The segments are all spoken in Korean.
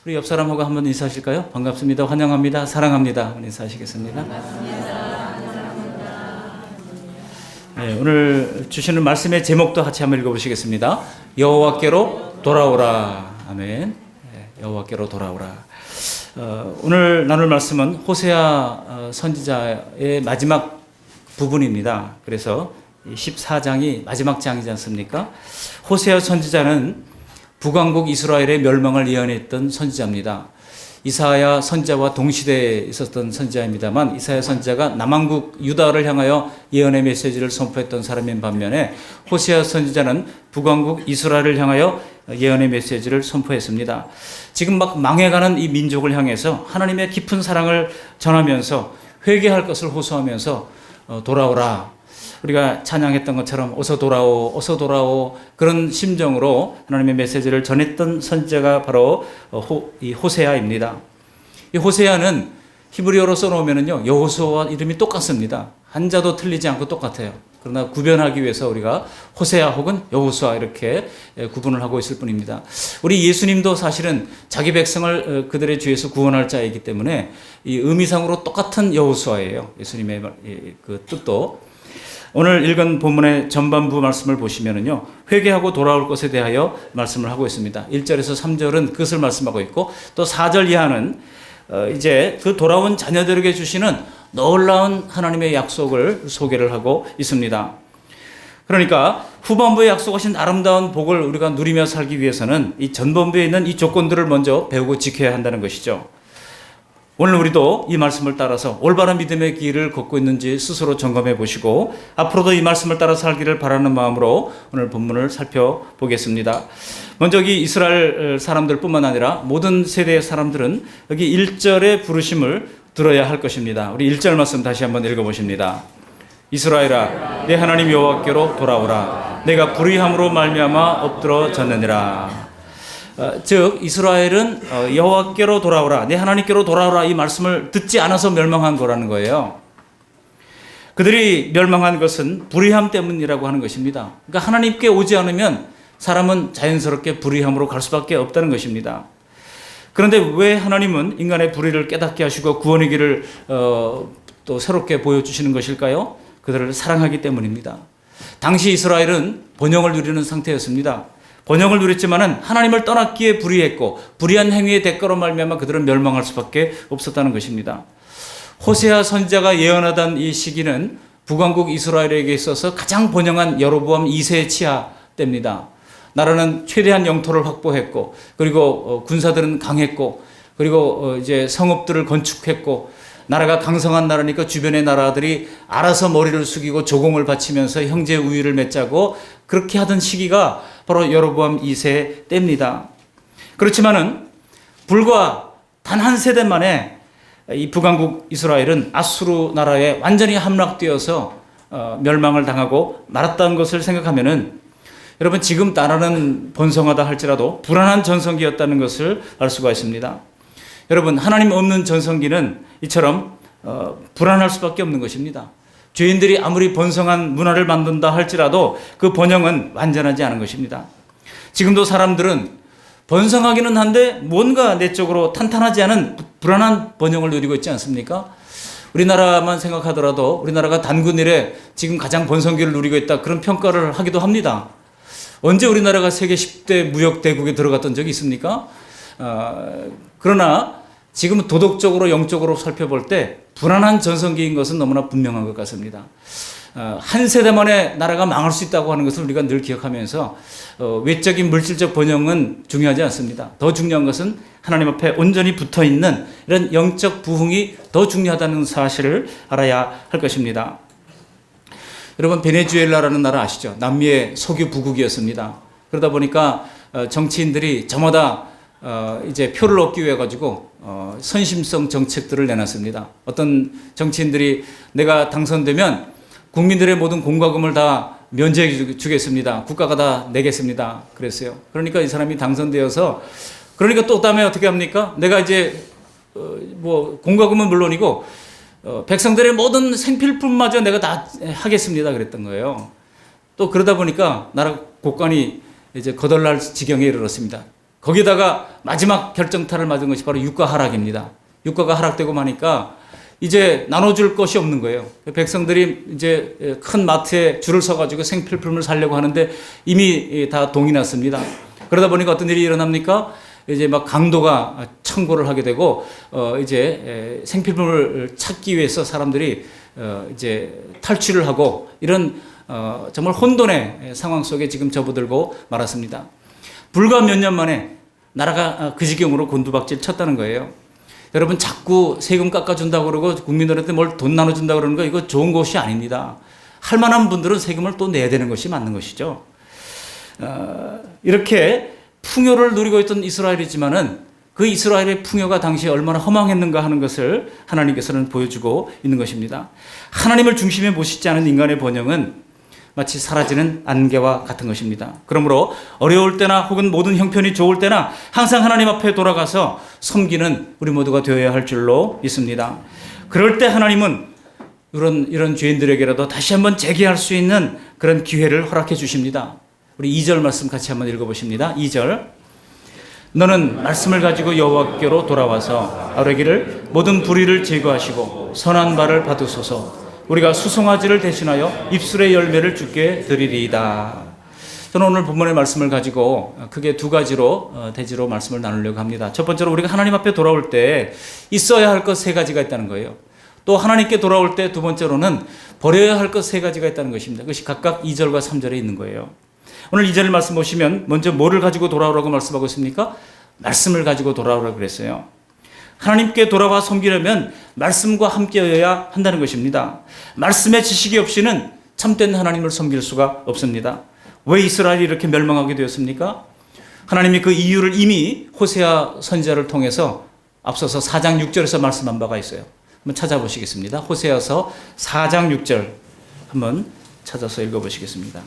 우리 옆 사람하고 한번 인사하실까요? 반갑습니다. 환영합니다. 사랑합니다. 한번 인사하시겠습니다. 네, 오늘 주시는 말씀의 제목도 같이 한번 읽어보시겠습니다. 여호와께로 돌아오라. 아멘. 네, 여호와께로 돌아오라. 오늘 나눌 말씀은 호세아 선지자의 마지막 부분입니다. 그래서 14장이 마지막 장이지 않습니까? 호세아 선지자는 북왕국 이스라엘의 멸망을 예언했던 선지자입니다. 이사야 선지자와 동시대에 있었던 선지자입니다만, 이사야 선지자가 남왕국 유다를 향하여 예언의 메시지를 선포했던 사람인 반면에 호세아 선지자는 북왕국 이스라엘을 향하여 예언의 메시지를 선포했습니다. 지금 막 망해가는 이 민족을 향해서 하나님의 깊은 사랑을 전하면서 회개할 것을 호소하면서 돌아오라. 우리가 찬양했던 것처럼 어서 돌아오, 어서 돌아오, 그런 심정으로 하나님의 메시지를 전했던 선지자가 바로 이 호세아입니다. 이 호세아는 히브리어로 써놓으면요, 여호수아와 이름이 똑같습니다. 한자도 틀리지 않고 똑같아요. 그러나 구별하기 위해서 우리가 호세아 혹은 여호수아 이렇게 구분을 하고 있을 뿐입니다. 우리 예수님도 사실은 자기 백성을 그들의 죄에서 구원할 자이기 때문에 이 의미상으로 똑같은 여호수아예요. 예수님의 그 뜻도. 오늘 읽은 본문의 전반부 말씀을 보시면은요, 회개하고 돌아올 것에 대하여 말씀을 하고 있습니다. 1절에서 3절은 그것을 말씀하고 있고, 또 4절 이하는 이제 그 돌아온 자녀들에게 주시는 놀라운 하나님의 약속을 소개를 하고 있습니다. 그러니까 후반부에 약속하신 아름다운 복을 우리가 누리며 살기 위해서는 이 전반부에 있는 이 조건들을 먼저 배우고 지켜야 한다는 것이죠. 오늘 우리도 이 말씀을 따라서 올바른 믿음의 길을 걷고 있는지 스스로 점검해 보시고, 앞으로도 이 말씀을 따라 살기를 바라는 마음으로 오늘 본문을 살펴보겠습니다. 먼저 이 이스라엘 사람들뿐만 아니라 모든 세대의 사람들은 여기 1절의 부르심을 들어야 할 것입니다. 우리 1절 말씀 다시 한번 읽어보십니다. 이스라엘아, 내 하나님 여호와께로 돌아오라. 내가 불의함으로 말미암아 엎드러졌느니라. 즉 이스라엘은 여호와께로 돌아오라, 내 하나님께로 돌아오라, 이 말씀을 듣지 않아서 멸망한 거라는 거예요. 그들이 멸망한 것은 불의함 때문이라고 하는 것입니다. 그러니까 하나님께 오지 않으면 사람은 자연스럽게 불의함으로 갈 수밖에 없다는 것입니다. 그런데 왜 하나님은 인간의 불의를 깨닫게 하시고 구원의 길을 또 새롭게 보여주시는 것일까요? 그들을 사랑하기 때문입니다. 당시 이스라엘은 번영을 누리는 상태였습니다. 번영을 누렸지만은 하나님을 떠났기에 불의했고, 불의한 행위의 대가로 말미암아 그들은 멸망할 수밖에 없었다는 것입니다. 호세아 선지자가 예언하던 이 시기는 북왕국 이스라엘에게 있어서 가장 번영한 여로보암 2세 치하 때입니다. 나라는 최대한 영토를 확보했고, 그리고 군사들은 강했고, 그리고 이제 성읍들을 건축했고, 나라가 강성한 나라니까 주변의 나라들이 알아서 머리를 숙이고 조공을 바치면서 형제 우위를 맺자고 그렇게 하던 시기가 바로 여로보암 2세 때입니다. 그렇지만은 불과 단 한 세대 만에 이 북왕국 이스라엘은 아수르 나라에 완전히 함락되어서 멸망을 당하고 말았다는 것을 생각하면은, 여러분 지금 나라는 번성하다 할지라도 불안한 전성기였다는 것을 알 수가 있습니다. 여러분 하나님 없는 전성기는 이처럼 불안할 수밖에 없는 것입니다. 죄인들이 아무리 번성한 문화를 만든다 할지라도 그 번영은 완전하지 않은 것입니다. 지금도 사람들은 번성하기는 한데 뭔가 내적으로 탄탄하지 않은 불안한 번영을 누리고 있지 않습니까? 우리나라만 생각하더라도 우리나라가 단군 이래 지금 가장 번성기를 누리고 있다, 그런 평가를 하기도 합니다. 언제 우리나라가 세계 10대 무역대국에 들어갔던 적이 있습니까? 그러나 지금 도덕적으로 영적으로 살펴볼 때 불안한 전성기인 것은 너무나 분명한 것 같습니다. 한 세대 만에 나라가 망할 수 있다고 하는 것을 우리가 늘 기억하면서 외적인 물질적 번영은 중요하지 않습니다. 더 중요한 것은 하나님 앞에 온전히 붙어있는 이런 영적 부흥이 더 중요하다는 사실을 알아야 할 것입니다. 여러분 베네수엘라라는 나라 아시죠? 남미의 석유 부국이었습니다. 그러다 보니까 정치인들이 저마다 이제 표를 얻기 위해 가지고 선심성 정책들을 내놨습니다. 어떤 정치인들이 내가 당선되면 국민들의 모든 공과금을 다 면제해 주겠습니다. 국가가 다 내겠습니다. 그랬어요. 그러니까 이 사람이 당선되어서, 그러니까 또 다음에 어떻게 합니까? 내가 이제 뭐 공과금은 물론이고 백성들의 모든 생필품마저 내가 다 하겠습니다. 그랬던 거예요. 또 그러다 보니까 나라 국간이 이제 거덜날 지경에 이르렀습니다. 거기다가 마지막 결정타를 맞은 것이 바로 유가 하락입니다. 유가가 하락되고 나니까 이제 나눠줄 것이 없는 거예요. 백성들이 이제 큰 마트에 줄을 서가지고 생필품을 사려고 하는데 이미 다 동이 났습니다. 그러다 보니까 어떤 일이 일어납니까? 이제 막 강도가 청구를 하게 되고 이제 생필품을 찾기 위해서 사람들이 이제 탈취를 하고 이런 정말 혼돈의 상황 속에 지금 접어들고 말았습니다. 불과 몇 년 만에 나라가 그 지경으로 곤두박질 쳤다는 거예요. 여러분, 자꾸 세금 깎아준다고 그러고 국민들한테 뭘 돈 나눠준다고 그러는 거 이거 좋은 것이 아닙니다. 할 만한 분들은 세금을 또 내야 되는 것이 맞는 것이죠. 이렇게 풍요를 누리고 있던 이스라엘이지만은 그 이스라엘의 풍요가 당시에 얼마나 허망했는가 하는 것을 하나님께서는 보여주고 있는 것입니다. 하나님을 중심에 모시지 않은 인간의 번영은 마치 사라지는 안개와 같은 것입니다. 그러므로 어려울 때나 혹은 모든 형편이 좋을 때나 항상 하나님 앞에 돌아가서 섬기는 우리 모두가 되어야 할 줄로 믿습니다. 그럴 때 하나님은 이런 죄인들에게라도 다시 한번 재기할 수 있는 그런 기회를 허락해 주십니다. 우리 2절 말씀 같이 한번 읽어보십니다. 2절. 너는 말씀을 가지고 여호와께로 돌아와서 아뢰기를 모든 불의를 제거하시고 선한 바를 받으소서. 우리가 수송아지를 대신하여 입술의 열매를 주께 드리리이다. 저는 오늘 본문의 말씀을 가지고 크게 두 가지로 대지로 말씀을 나누려고 합니다. 첫 번째로 우리가 하나님 앞에 돌아올 때 있어야 할 것 세 가지가 있다는 거예요. 또 하나님께 돌아올 때 두 번째로는 버려야 할 것 세 가지가 있다는 것입니다. 그것이 각각 2절과 3절에 있는 거예요. 오늘 2절 말씀 보시면 먼저 뭐를 가지고 돌아오라고 말씀하고 있습니까? 말씀을 가지고 돌아오라고 그랬어요. 하나님께 돌아와 섬기려면 말씀과 함께여야 한다는 것입니다. 말씀의 지식이 없이는 참된 하나님을 섬길 수가 없습니다. 왜 이스라엘이 이렇게 멸망하게 되었습니까? 하나님이 그 이유를 이미 호세아 선지자를 통해서 앞서서 4장 6절에서 말씀한 바가 있어요. 한번 찾아보시겠습니다. 호세아서 4장 6절 한번 찾아서 읽어보시겠습니다.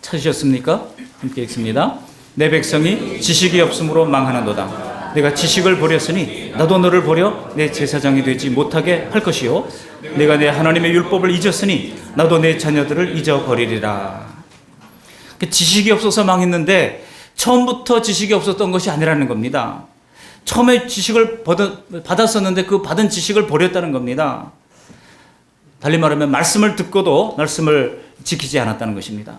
찾으셨습니까? 함께 읽습니다. 내 백성이 지식이 없으므로 망하는도다. 내가 지식을 버렸으니 나도 너를 버려 내 제사장이 되지 못하게 할 것이요 내가 내 하나님의 율법을 잊었으니 나도 내 자녀들을 잊어버리리라. 지식이 없어서 망했는데 처음부터 지식이 없었던 것이 아니라는 겁니다. 처음에 지식을 받았었는데 그 받은 지식을 버렸다는 겁니다. 달리 말하면 말씀을 듣고도 말씀을 지키지 않았다는 것입니다.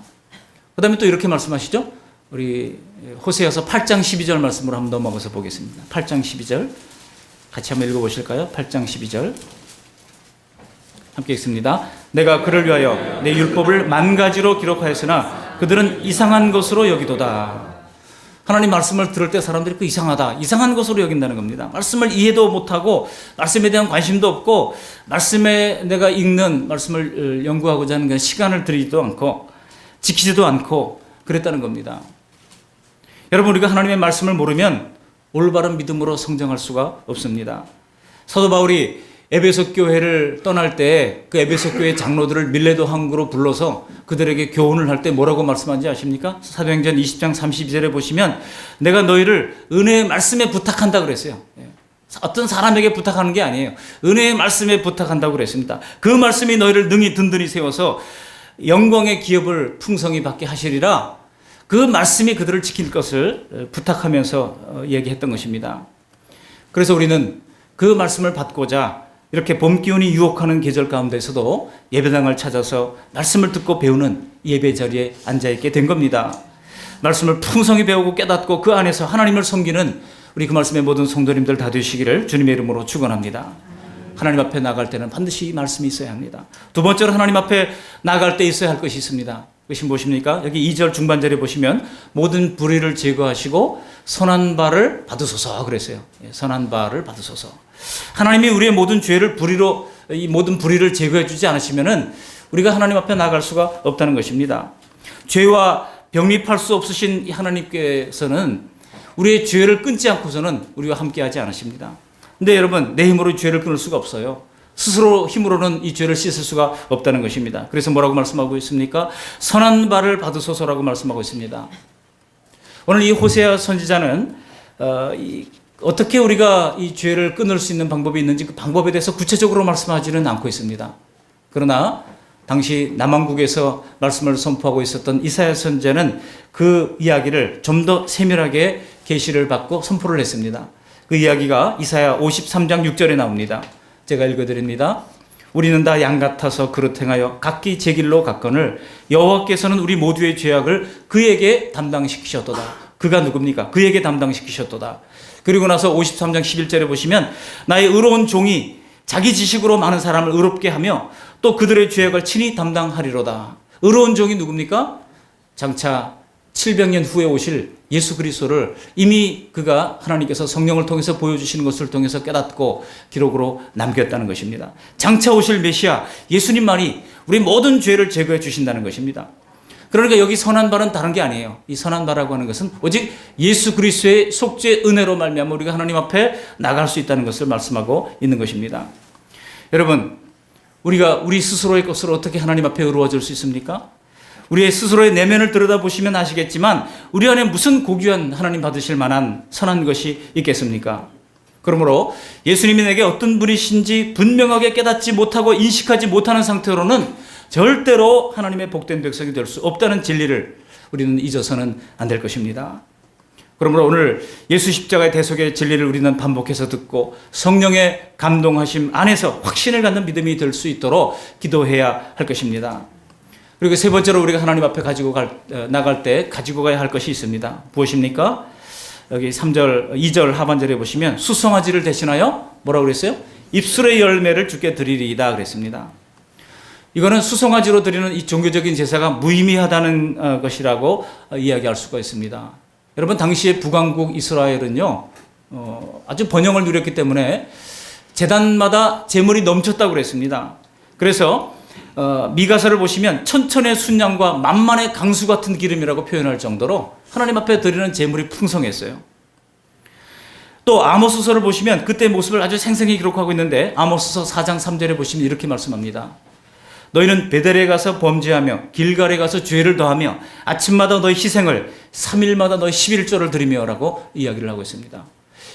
그 다음에 또 이렇게 말씀하시죠. 우리 호세아서 8장 12절 말씀으로 한번 넘어가서 보겠습니다. 8장 12절 같이 한번 읽어보실까요? 8장 12절 함께 읽습니다. 내가 그를 위하여 내 율법을 만 가지로 기록하였으나 그들은 이상한 것으로 여기도다. 하나님 말씀을 들을 때 사람들이 그 이상하다, 이상한 것으로 여긴다는 겁니다. 말씀을 이해도 못하고 말씀에 대한 관심도 없고 말씀에 내가 읽는 말씀을 연구하고자 하는 시간을 들이지도 않고 지키지도 않고 그랬다는 겁니다. 여러분, 우리가 하나님의 말씀을 모르면 올바른 믿음으로 성장할 수가 없습니다. 사도 바울이 에베소 교회를 떠날 때 그 에베소 교회 장로들을 밀레도 항구로 불러서 그들에게 교훈을 할 때 뭐라고 말씀하는지 아십니까? 사도행전 20장 32절에 보시면 내가 너희를 은혜의 말씀에 부탁한다 그랬어요. 어떤 사람에게 부탁하는 게 아니에요. 은혜의 말씀에 부탁한다고 그랬습니다. 그 말씀이 너희를 능히 든든히 세워서 영광의 기업을 풍성히 받게 하시리라. 그 말씀이 그들을 지킬 것을 부탁하면서 얘기했던 것입니다. 그래서 우리는 그 말씀을 받고자 이렇게 봄 기운이 유혹하는 계절 가운데서도 예배당을 찾아서 말씀을 듣고 배우는 예배 자리에 앉아있게 된 겁니다. 말씀을 풍성히 배우고 깨닫고 그 안에서 하나님을 섬기는 우리 그 말씀의 모든 성도님들 다 되시기를 주님의 이름으로 축원합니다. 하나님 앞에 나갈 때는 반드시 이 말씀이 있어야 합니다. 두 번째로 하나님 앞에 나갈 때 있어야 할 것이 있습니다. 그것이 무엇입니까? 여기 2절 중반절에 보시면 모든 불의를 제거하시고 선한 바를 받으소서 그랬어요. 선한 바를 받으소서. 하나님이 우리의 모든 죄를 이 모든 불의를 제거해 주지 않으시면은 우리가 하나님 앞에 나갈 수가 없다는 것입니다. 죄와 병립할 수 없으신 하나님께서는 우리의 죄를 끊지 않고서는 우리와 함께하지 않으십니다. 근데 여러분, 내 힘으로 죄를 끊을 수가 없어요. 스스로 힘으로는 이 죄를 씻을 수가 없다는 것입니다. 그래서 뭐라고 말씀하고 있습니까? 선한 바를 받으소서라고 말씀하고 있습니다. 오늘 이 호세아 선지자는 어떻게 우리가 이 죄를 끊을 수 있는 방법이 있는지 그 방법에 대해서 구체적으로 말씀하지는 않고 있습니다. 그러나 당시 남왕국에서 말씀을 선포하고 있었던 이사야 선지자는 그 이야기를 좀 더 세밀하게 계시를 받고 선포를 했습니다. 그 이야기가 이사야 53장 6절에 나옵니다. 제가 읽어드립니다. 우리는 다 양 같아서 그릇 행하여 각기 제 길로 갔거늘 여호와께서는 우리 모두의 죄악을 그에게 담당시키셨도다. 그가 누굽니까? 그에게 담당시키셨도다. 그리고 나서 53장 11절에 보시면 나의 의로운 종이 자기 지식으로 많은 사람을 의롭게 하며 또 그들의 죄악을 친히 담당하리로다. 의로운 종이 누굽니까? 장차 700년 후에 오실 예수 그리스도를 이미 그가 하나님께서 성령을 통해서 보여주시는 것을 통해서 깨닫고 기록으로 남겼다는 것입니다. 장차 오실 메시아 예수님만이 우리 모든 죄를 제거해 주신다는 것입니다. 그러니까 여기 선한 바는 다른 게 아니에요. 이 선한 바라고 하는 것은 오직 예수 그리스도의 속죄 은혜로 말미암아 우리가 하나님 앞에 나갈 수 있다는 것을 말씀하고 있는 것입니다. 여러분, 우리가 우리 스스로의 것으로 어떻게 하나님 앞에 의로워질 수 있습니까? 우리의 스스로의 내면을 들여다보시면 아시겠지만 우리 안에 무슨 고귀한 하나님 받으실 만한 선한 것이 있겠습니까? 그러므로 예수님이 내게 어떤 분이신지 분명하게 깨닫지 못하고 인식하지 못하는 상태로는 절대로 하나님의 복된 백성이 될 수 없다는 진리를 우리는 잊어서는 안 될 것입니다. 그러므로 오늘 예수 십자가의 대속의 진리를 우리는 반복해서 듣고 성령의 감동하심 안에서 확신을 갖는 믿음이 될 수 있도록 기도해야 할 것입니다. 그리고 세 번째로 우리가 하나님 앞에 나갈 때 가지고 가야 할 것이 있습니다. 무엇입니까? 여기 2절 하반절에 보시면 수송아지를 대신하여 뭐라고 그랬어요? 입술의 열매를 주께 드리리이다 그랬습니다. 이거는 수송아지로 드리는 이 종교적인 제사가 무의미하다는 것이라고 이야기할 수가 있습니다. 여러분, 당시에 북왕국 이스라엘은요, 아주 번영을 누렸기 때문에 제단마다 제물이 넘쳤다고 그랬습니다. 그래서 미가서를 보시면 천천의 순양과 만만의 강수 같은 기름이라고 표현할 정도로 하나님 앞에 드리는 제물이 풍성했어요. 또 아모스서를 보시면 그때 모습을 아주 생생히 기록하고 있는데 아모스서 4장 3절에 보시면 이렇게 말씀합니다. 너희는 베델에 가서 범죄하며 길갈에 가서 죄를 더하며 아침마다 너희 희생을 3일마다 너희 11조를 드리며 라고 이야기를 하고 있습니다.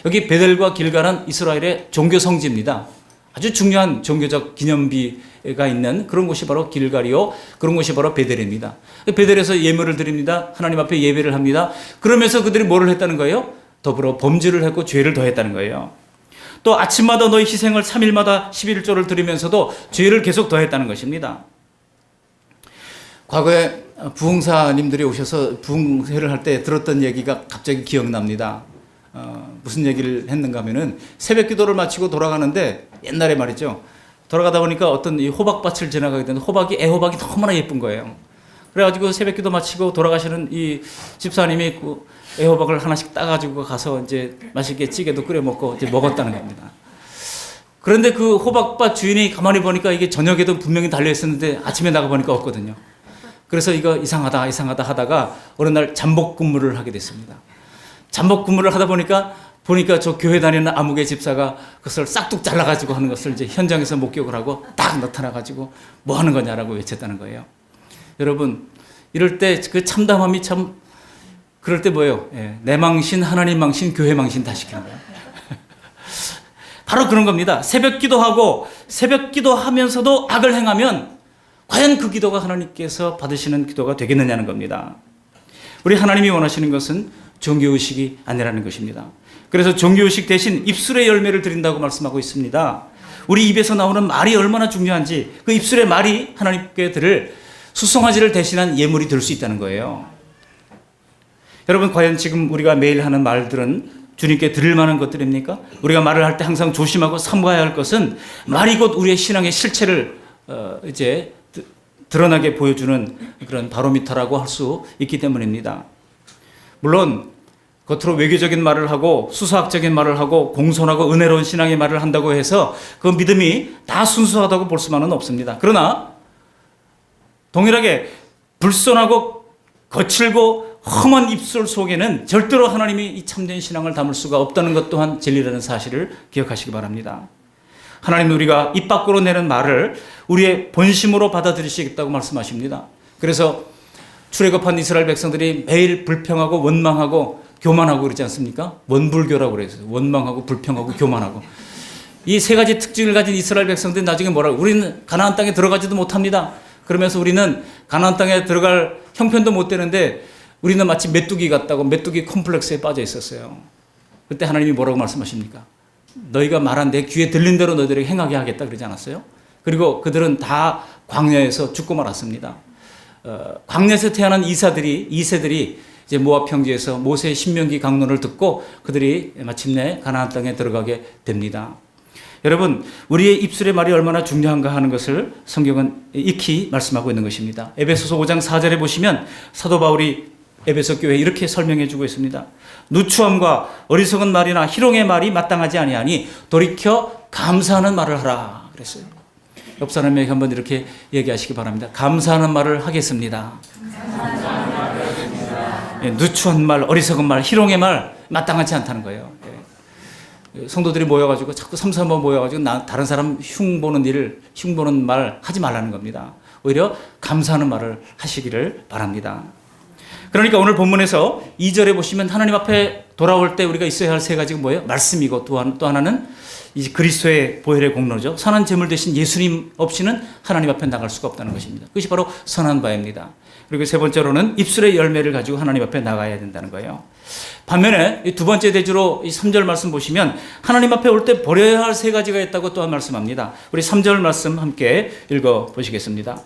여기 베델과 길갈은 이스라엘의 종교 성지입니다. 아주 중요한 종교적 기념비가 있는 그런 곳이 바로 길갈이요, 그런 곳이 바로 베델입니다. 베델에서 예물을 드립니다. 하나님 앞에 예배를 합니다. 그러면서 그들이 뭐를 했다는 거예요? 더불어 범죄를 했고 죄를 더했다는 거예요. 또 아침마다 너희 희생을 3일마다 11조를 드리면서도 죄를 계속 더했다는 것입니다. 과거에 부흥사님들이 오셔서 부흥회를 할 때 들었던 얘기가 갑자기 기억납니다. 무슨 얘기를 했는가 하면은 새벽 기도를 마치고 돌아가는데 옛날에 말이죠. 돌아가다 보니까 어떤 이 호박밭을 지나가게 되는데 애호박이 너무나 예쁜 거예요. 그래가지고 새벽 기도 마치고 돌아가시는 이 집사님이 그 애호박을 하나씩 따가지고 가서 이제 맛있게 찌개도 끓여 먹고 이제 먹었다는 겁니다. 그런데 그 호박밭 주인이 가만히 보니까 이게 저녁에도 분명히 달려 있었는데 아침에 나가 보니까 없거든요. 그래서 이거 이상하다 하다가 어느 날 잠복 근무를 하게 됐습니다. 잠복 근무를 하다 보니까 저 교회 다니는 아무개 집사가 그것을 싹둑 잘라가지고 하는 것을 이제 현장에서 목격을 하고 딱 나타나가지고 뭐 하는 거냐라고 외쳤다는 거예요. 여러분, 이럴 때 그 참담함이 참, 그럴 때 뭐예요? 내 망신, 하나님 망신, 교회 망신 다 시키는 거예요. 바로 그런 겁니다. 새벽 기도하면서도 악을 행하면 과연 그 기도가 하나님께서 받으시는 기도가 되겠느냐는 겁니다. 우리 하나님이 원하시는 것은 종교의식이 아니라는 것입니다. 그래서 종교의식 대신 입술의 열매를 드린다고 말씀하고 있습니다. 우리 입에서 나오는 말이 얼마나 중요한지 그 입술의 말이 하나님께 드릴 수송아지를 대신한 예물이 될 수 있다는 거예요. 여러분, 과연 지금 우리가 매일 하는 말들은 주님께 드릴 만한 것들입니까? 우리가 말을 할 때 항상 조심하고 삼가야 할 것은 말이 곧 우리의 신앙의 실체를 이제 드러나게 보여주는 그런 바로미터라고 할 수 있기 때문입니다. 물론 겉으로 외교적인 말을 하고 수사학적인 말을 하고 공손하고 은혜로운 신앙의 말을 한다고 해서 그 믿음이 다 순수하다고 볼 수만은 없습니다. 그러나 동일하게 불손하고 거칠고 험한 입술 속에는 절대로 하나님이 이 참된 신앙을 담을 수가 없다는 것 또한 진리라는 사실을 기억하시기 바랍니다. 하나님은 우리가 입 밖으로 내는 말을 우리의 본심으로 받아들이시겠다고 말씀하십니다. 그래서 출애굽한 이스라엘 백성들이 매일 불평하고 원망하고 교만하고 그러지 않습니까? 원불교라고 그랬어요. 원망하고 불평하고 교만하고. 이 세 가지 특징을 가진 이스라엘 백성들이 나중에 뭐라고? 우리는 가나안 땅에 들어가지도 못합니다. 그러면서 우리는 가나안 땅에 들어갈 형편도 못 되는데 우리는 마치 메뚜기 같다고 메뚜기 콤플렉스에 빠져 있었어요. 그때 하나님이 뭐라고 말씀하십니까? 너희가 말한 내 귀에 들린 대로 너희들에게 행하게 하겠다 그러지 않았어요? 그리고 그들은 다 광야에서 죽고 말았습니다. 광야에서 태어난 이세들이 이제 모압 평지에서 모세의 신명기 강론을 듣고 그들이 마침내 가나안 땅에 들어가게 됩니다. 여러분, 우리의 입술의 말이 얼마나 중요한가 하는 것을 성경은 익히 말씀하고 있는 것입니다. 에베소서 5장 4절에 보시면 사도 바울이 에베소 교회에 이렇게 설명해 주고 있습니다. 누추함과 어리석은 말이나 희롱의 말이 마땅하지 아니하니 돌이켜 감사하는 말을 하라 그랬어요. 옆 사람에게 한번 이렇게 얘기하시기 바랍니다. 감사하는 말을 하겠습니다. 예, 누추한 말, 어리석은 말, 희롱의 말 마땅하지 않다는 거예요. 예. 성도들이 모여가지고 자꾸 삼삼번 모여가지고 다른 사람 흉보는 말 하지 말라는 겁니다. 오히려 감사하는 말을 하시기를 바랍니다. 그러니까 오늘 본문에서 2절에 보시면 하나님 앞에 돌아올 때 우리가 있어야 할 세 가지가 뭐예요? 말씀이고 또 하나는 이 그리스도의 보혈의 공로죠. 선한 제물 대신 예수님 없이는 하나님 앞에 나갈 수가 없다는 것입니다. 그것이 바로 선한 바입니다. 그리고 세 번째로는 입술의 열매를 가지고 하나님 앞에 나가야 된다는 거예요. 반면에 이 두 번째 대주로 이 3절 말씀 보시면 하나님 앞에 올 때 버려야 할 세 가지가 있다고 또한 말씀합니다. 우리 3절 말씀 함께 읽어 보시겠습니다.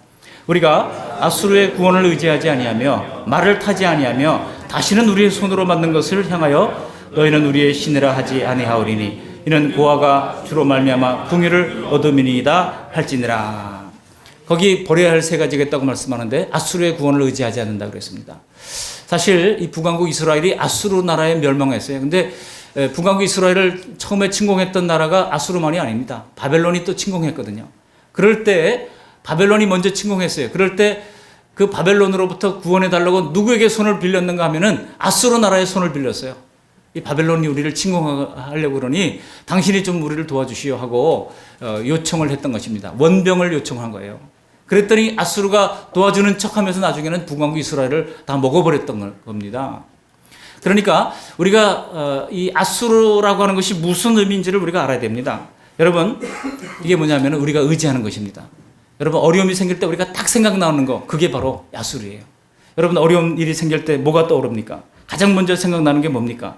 우리가 아수르의 구원을 의지하지 아니하며 말을 타지 아니하며 다시는 우리의 손으로 만든 것을 향하여 너희는 우리의 신이라 하지 아니하오리니 이는 고아가 주로 말미암아 궁유를 얻음이니이다 할지니라. 거기 버려야 할 세 가지가 있다고 말씀하는데 아수르의 구원을 의지하지 않는다 그랬습니다. 사실 이 북왕국 이스라엘이 아수르 나라에 멸망했어요. 근데 북왕국 이스라엘을 처음에 침공했던 나라가 아수르만이 아닙니다. 바벨론이 또 침공했거든요. 그럴 때 바벨론이 먼저 침공했어요. 그럴 때 그 바벨론으로부터 구원해달라고 누구에게 손을 빌렸는가 하면은 아수르 나라의 손을 빌렸어요. 이 바벨론이 우리를 침공하려고 그러니 당신이 좀 우리를 도와주시오 하고 요청을 했던 것입니다. 원병을 요청한 거예요. 그랬더니 아수르가 도와주는 척하면서 나중에는 북왕국 이스라엘을 다 먹어버렸던 겁니다. 그러니까 우리가 이 아수르라고 하는 것이 무슨 의미인지를 우리가 알아야 됩니다. 여러분, 이게 뭐냐면 우리가 의지하는 것입니다. 여러분, 어려움이 생길 때 우리가 딱 생각나는 거, 그게 바로 아수르예요. 여러분, 어려운 일이 생길 때 뭐가 떠오릅니까? 가장 먼저 생각나는 게 뭡니까?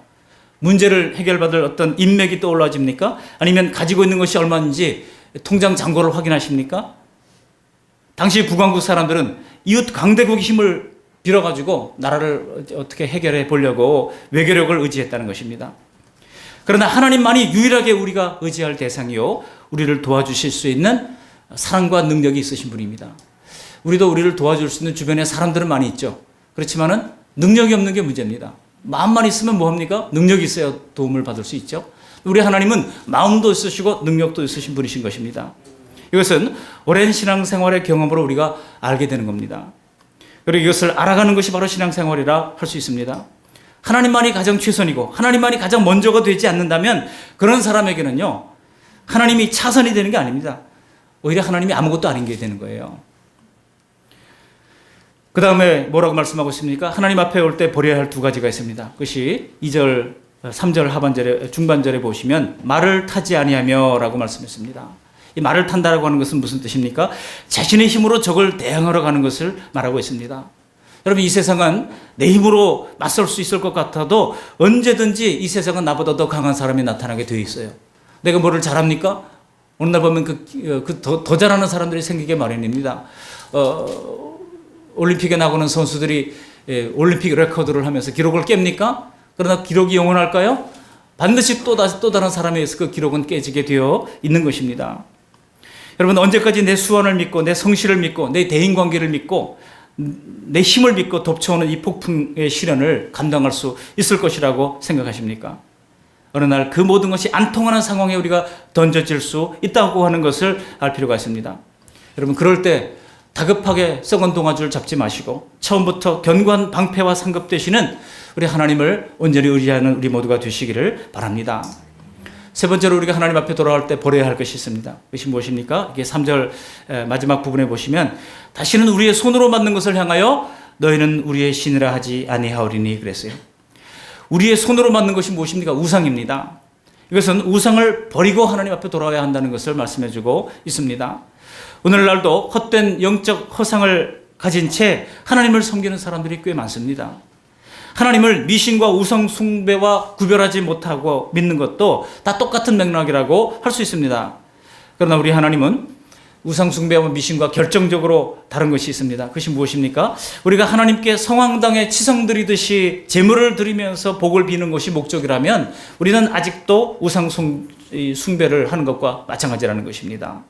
문제를 해결받을 어떤 인맥이 떠올라집니까? 아니면 가지고 있는 것이 얼마인지 통장 잔고를 확인하십니까? 당시 북왕국 사람들은 이웃 강대국의 힘을 빌어가지고 나라를 어떻게 해결해 보려고 외교력을 의지했다는 것입니다. 그러나 하나님만이 유일하게 우리가 의지할 대상이요, 우리를 도와주실 수 있는 사랑과 능력이 있으신 분입니다. 우리도 우리를 도와줄 수 있는 주변에 사람들은 많이 있죠. 그렇지만은 능력이 없는 게 문제입니다. 마음만 있으면 뭐합니까? 능력이 있어야 도움을 받을 수 있죠. 우리 하나님은 마음도 있으시고 능력도 있으신 분이신 것입니다. 이것은 오랜 신앙생활의 경험으로 우리가 알게 되는 겁니다. 그리고 이것을 알아가는 것이 바로 신앙생활이라 할 수 있습니다. 하나님만이 가장 최선이고 하나님만이 가장 먼저가 되지 않는다면 그런 사람에게는요, 하나님이 차선이 되는 게 아닙니다. 오히려 하나님이 아무것도 아닌 게 되는 거예요. 그 다음에 뭐라고 말씀하고 있습니까? 하나님 앞에 올 때 버려야 할 두 가지가 있습니다. 그것이 2절, 3절 하반절에, 중반절에 보시면 말을 타지 아니하며 라고 말씀했습니다. 이 말을 탄다라고 하는 것은 무슨 뜻입니까? 자신의 힘으로 적을 대항하러 가는 것을 말하고 있습니다. 여러분, 이 세상은 내 힘으로 맞설 수 있을 것 같아도 언제든지 이 세상은 나보다 더 강한 사람이 나타나게 되어 있어요. 내가 뭐를 잘합니까? 어느 날 보면 더 잘하는 사람들이 생기게 마련입니다. 올림픽에 나가는 선수들이 올림픽 레코드를 하면서 기록을 깹니까? 그러나 기록이 영원할까요? 반드시 또 다른 사람에 의해서 그 기록은 깨지게 되어 있는 것입니다. 여러분, 언제까지 내 수완을 믿고 내 성실을 믿고 내 대인관계를 믿고 내 힘을 믿고 덮쳐오는 이 폭풍의 시련을 감당할 수 있을 것이라고 생각하십니까? 어느 날 그 모든 것이 안 통하는 상황에 우리가 던져질 수 있다고 하는 것을 알 필요가 있습니다. 여러분, 그럴 때 다급하게 썩은 동아줄 잡지 마시고 처음부터 견고한 방패와 상급 되시는 우리 하나님을 온전히 의지하는 우리 모두가 되시기를 바랍니다. 세 번째로 우리가 하나님 앞에 돌아올 때 버려야 할 것이 있습니다. 그것이 무엇입니까? 이게 3절 마지막 부분에 보시면 다시는 우리의 손으로 만든 것을 향하여 너희는 우리의 신이라 하지 아니하오리니 그랬어요. 우리의 손으로 만든 것이 무엇입니까? 우상입니다. 이것은 우상을 버리고 하나님 앞에 돌아와야 한다는 것을 말씀해주고 있습니다. 오늘날도 헛된 영적 허상을 가진 채 하나님을 섬기는 사람들이 꽤 많습니다. 하나님을 미신과 우상 숭배와 구별하지 못하고 믿는 것도 다 똑같은 맥락이라고 할 수 있습니다. 그러나 우리 하나님은 우상 숭배와 미신과 결정적으로 다른 것이 있습니다. 그것이 무엇입니까? 우리가 하나님께 성황당에 치성 드리듯이 제물을 드리면서 복을 비는 것이 목적이라면 우리는 아직도 우상 숭배를 하는 것과 마찬가지라는 것입니다.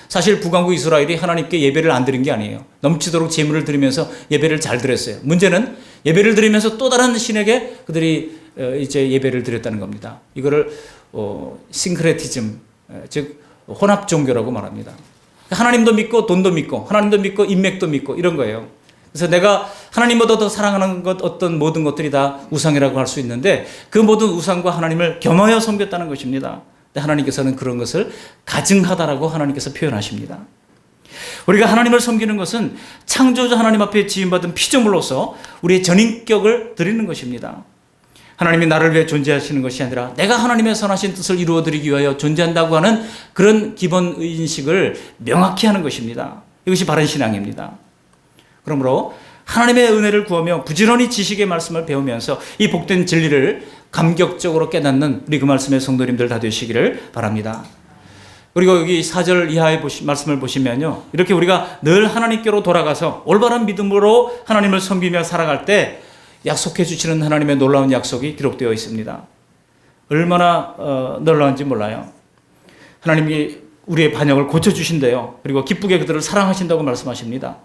사실 북왕국 이스라엘이 하나님께 예배를 안 드린 게 아니에요. 넘치도록 제물을 드리면서 예배를 잘 드렸어요. 문제는 예배를 드리면서 또 다른 신에게 그들이 이제 예배를 드렸다는 겁니다. 이거를 싱크레티즘, 즉 혼합 종교라고 말합니다. 하나님도 믿고 돈도 믿고 하나님도 믿고 인맥도 믿고 이런 거예요. 그래서 내가 하나님보다 더 사랑하는 것 어떤 모든 것들이 다 우상이라고 할 수 있는데 그 모든 우상과 하나님을 겸하여 섬겼다는 것입니다. 하나님께서는 그런 것을 가증하다라고 하나님께서 표현하십니다. 우리가 하나님을 섬기는 것은 창조자 하나님 앞에 지음받은 피조물로서 우리의 전인격을 드리는 것입니다. 하나님이 나를 위해 존재하시는 것이 아니라 내가 하나님의 선하신 뜻을 이루어드리기 위하여 존재한다고 하는 그런 기본 인식을 명확히 하는 것입니다. 이것이 바른 신앙입니다. 그러므로 하나님의 은혜를 구하며 부지런히 지식의 말씀을 배우면서 이 복된 진리를 감격적으로 깨닫는 우리 그 말씀의 성도님들 다 되시기를 바랍니다. 그리고 여기 4절 이하의 말씀을 보시면요, 이렇게 우리가 늘 하나님께로 돌아가서 올바른 믿음으로 하나님을 섬기며 살아갈 때 약속해 주시는 하나님의 놀라운 약속이 기록되어 있습니다. 얼마나 놀라운지 몰라요. 하나님이 우리의 반역을 고쳐주신대요. 그리고 기쁘게 그들을 사랑하신다고 말씀하십니다.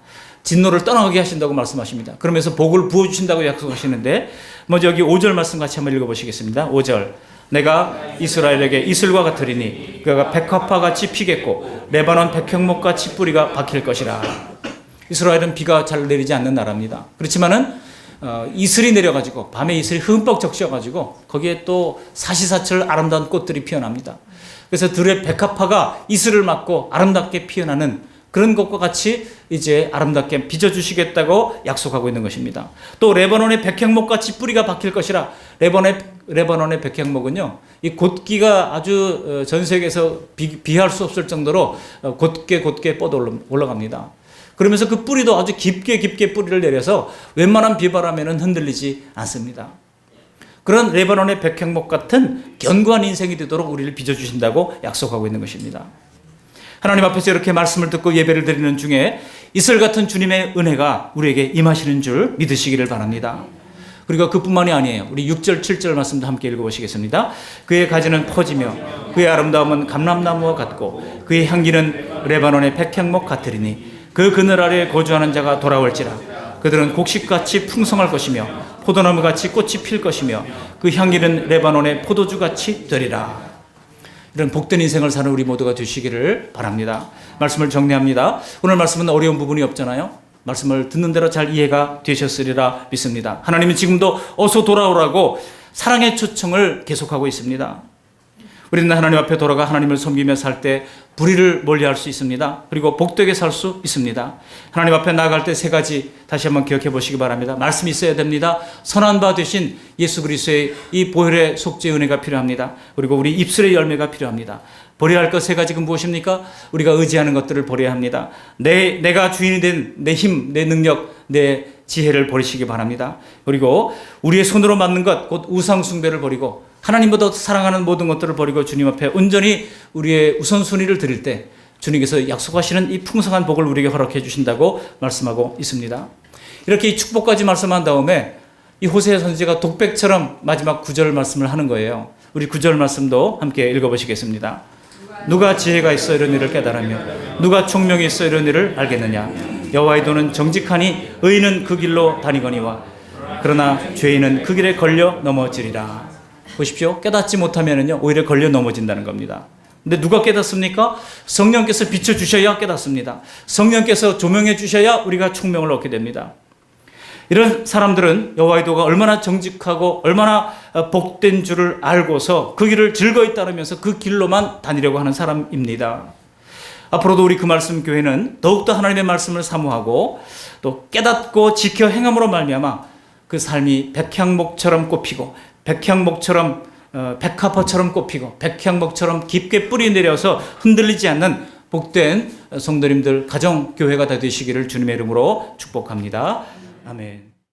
진노를 떠나게 하신다고 말씀하십니다. 그러면서 복을 부어주신다고 약속하시는데 먼저 여기 5절 말씀 같이 한번 읽어보시겠습니다. 5절, 내가 이스라엘에게 이슬과 같으리니 그가 백합화 같이 피겠고 레바논 백향목 같이 뿌리가 박힐 것이라. 이스라엘은 비가 잘 내리지 않는 나라입니다. 그렇지만은 이슬이 내려가지고 밤에 이슬이 흠뻑 적셔가지고 거기에 또 사시사철 아름다운 꽃들이 피어납니다. 그래서 들의 백합화가 이슬을 맞고 아름답게 피어나는 그런 것과 같이 이제 아름답게 빚어주시겠다고 약속하고 있는 것입니다. 또 레바논의 백향목 같이 뿌리가 박힐 것이라. 레바논의 백향목은요, 이 곧기가 아주 전 세계에서 비할 수 없을 정도로 곧게 뻗어 올라갑니다. 그러면서 그 뿌리도 아주 깊게 뿌리를 내려서 웬만한 비바람에는 흔들리지 않습니다. 그런 레바논의 백향목 같은 견고한 인생이 되도록 우리를 빚어주신다고 약속하고 있는 것입니다. 하나님 앞에서 이렇게 말씀을 듣고 예배를 드리는 중에 이슬 같은 주님의 은혜가 우리에게 임하시는 줄 믿으시기를 바랍니다. 그리고 그뿐만이 아니에요. 우리 6절, 7절 말씀도 함께 읽어보시겠습니다. 그의 가지는 퍼지며 그의 아름다움은 감람나무와 같고 그의 향기는 레바논의 백향목 같으리니 그 그늘 아래에 거주하는 자가 돌아올지라. 그들은 곡식같이 풍성할 것이며 포도나무같이 꽃이 필 것이며 그 향기는 레바논의 포도주같이 되리라. 이런 복된 인생을 사는 우리 모두가 되시기를 바랍니다. 말씀을 정리합니다. 오늘 말씀은 어려운 부분이 없잖아요. 말씀을 듣는 대로 잘 이해가 되셨으리라 믿습니다. 하나님은 지금도 어서 돌아오라고 사랑의 초청을 계속하고 있습니다. 우리는 하나님 앞에 돌아가 하나님을 섬기며 살 때 불의를 멀리할 수 있습니다. 그리고 복되게 살 수 있습니다. 하나님 앞에 나아갈 때 세 가지 다시 한번 기억해 보시기 바랍니다. 말씀이 있어야 됩니다. 선한 바 되신 예수 그리스도의 이 보혈의 속죄 은혜가 필요합니다. 그리고 우리 입술의 열매가 필요합니다. 버려야 할 것 세 가지가 무엇입니까? 우리가 의지하는 것들을 버려야 합니다. 내가 주인이 된 내 힘, 내 능력, 내 지혜를 버리시기 바랍니다. 그리고 우리의 손으로 만든 것, 곧 우상 숭배를 버리고 하나님보다 사랑하는 모든 것들을 버리고 주님 앞에 온전히 우리의 우선순위를 드릴 때 주님께서 약속하시는 이 풍성한 복을 우리에게 허락해 주신다고 말씀하고 있습니다. 이렇게 이 축복까지 말씀한 다음에 이 호세아 선지자가 독백처럼 마지막 9절 말씀을 하는 거예요. 우리 9절 말씀도 함께 읽어보시겠습니다. 누가 지혜가 있어 이런 일을 깨달으며 누가 총명이 있어 이런 일을 알겠느냐. 여호와의 도는 정직하니 의인은 그 길로 다니거니와 그러나 죄인은 그 길에 걸려 넘어지리라. 보십시오. 깨닫지 못하면은요, 오히려 걸려 넘어진다는 겁니다. 근데 누가 깨닫습니까? 성령께서 비춰주셔야 깨닫습니다. 성령께서 조명해 주셔야 우리가 총명을 얻게 됩니다. 이런 사람들은 여호와의 도가 얼마나 정직하고 얼마나 복된 줄을 알고서 그 길을 즐거이 따르면서 그 길로만 다니려고 하는 사람입니다. 앞으로도 우리 그 말씀 교회는 더욱더 하나님의 말씀을 사모하고 또 깨닫고 지켜 행함으로 말미암아 그 삶이 백향목처럼 꽃피고 백향목처럼 백합화처럼 꽃피고 백향목처럼 깊게 뿌리 내려서 흔들리지 않는 복된 성도님들 가정 교회가 다 되시기를 주님의 이름으로 축복합니다. 아멘.